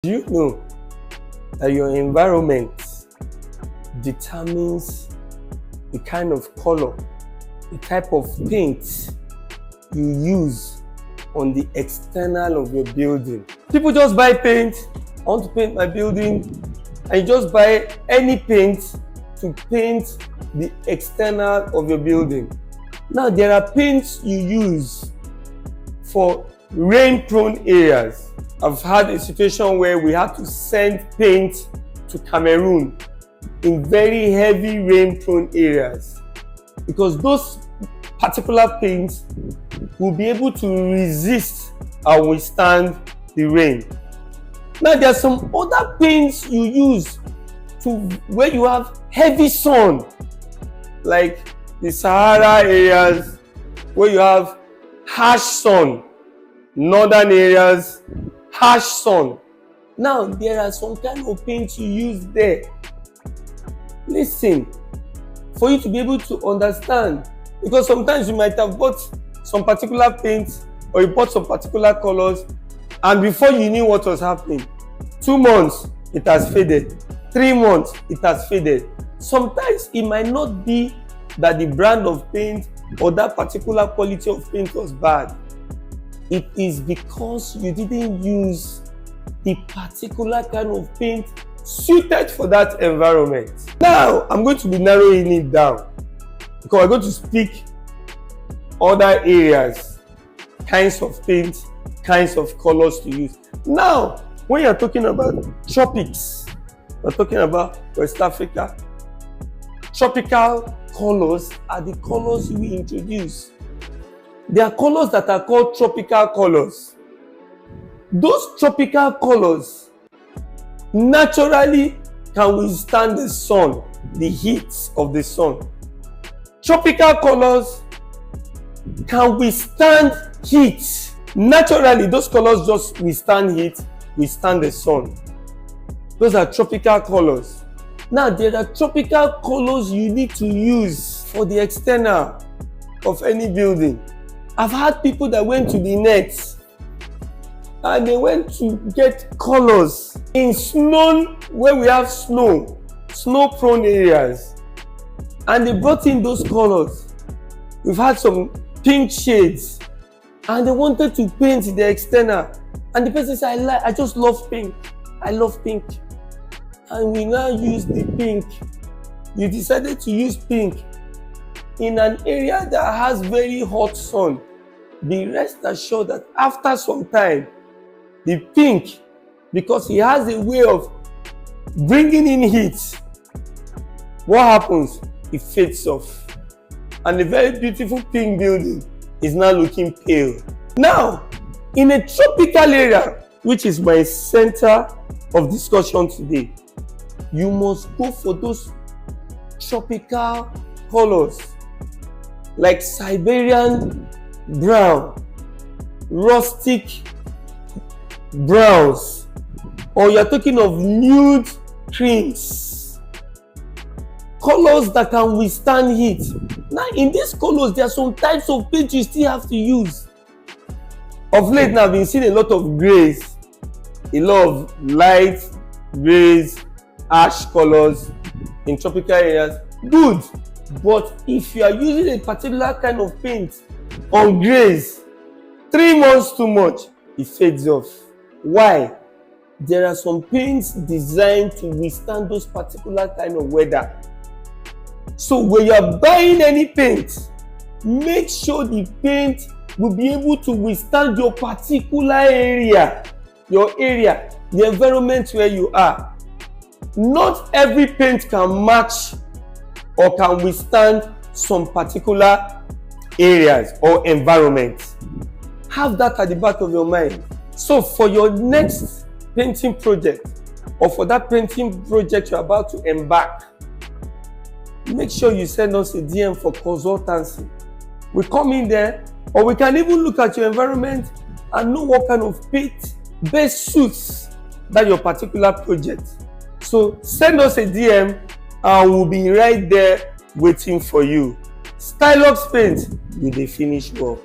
Do you know that your environment determines the kind of color, the type of paint you use on the external of your building? People just buy paint. I want to paint my building, and you just buy any paint to paint the external of your building. Now, there are paints you use for rain-prone areas. I've had a situation where we had to send paint to Cameroon in very heavy rain-prone areas because those particular paints will be able to resist and withstand the rain. Now, there are some other paints you use to where you have heavy sun, like the Sahara areas where you have harsh sun, northern areas, harsh sun. Now, there are some kind of paint you use there. Listen, for you to be able to understand, because sometimes you might have bought some particular paint or you bought some particular colors, and before you knew what was happening, 2 months it has faded, 3 months it has faded. Sometimes it might not be that the brand of paint or that particular quality of paint was bad. It is because you didn't use the particular kind of paint suited for that environment. Now, I'm going to be narrowing it down because I'm going to speak other areas, kinds of paint, kinds of colors to use. Now, when you're talking about tropics, we're talking about West Africa, tropical colors are the colors we introduce. There are colors that are called tropical colors. Those tropical colors naturally can withstand the sun, the heat of the sun. Tropical colors can withstand heat. Naturally, those colors just withstand heat, withstand the sun. Those are tropical colors. Now, there are tropical colors you need to use for the external of any building. I've had people that went to the net and they went to get colors in snow, where we have snow-prone areas, and they brought in those colors. We've had some pink shades and they wanted to paint the external, and the person said, I just love pink. I love pink. And we now use the pink. You decided to use pink in an area that has very hot sun. Be rest assured that after some time, the pink, because it has a way of bringing in heat, what happens? It fades off. And a very beautiful pink building is now looking pale. Now, in a tropical area, which is my center of discussion today, you must go for those tropical colors like Siberian brown, rustic browns, or you're talking of nude creams, colors that can withstand heat. Now, in these colors, there are some types of paint you still have to use. Of late now, I've been seeing a lot of grays, a lot of light grays, ash colors in tropical areas. Good, but if you are using a particular kind of paint on grays, 3 months too much, it fades off. Why? There are some paints designed to withstand those particular kind of weather. So when you are buying any paint, make sure the paint will be able to withstand your particular area, the environment where you are. Not every paint can match or can withstand some particular areas or environments. Have that at the back of your mind. So for your next painting project, or for that painting project you're about to embark, make sure you send us a DM for consultancy. We come in there, or we can even look at your environment and know what kind of paint best suits that your particular project. So send us a DM and we'll be right there waiting for you. Stylux Paints with a finished work.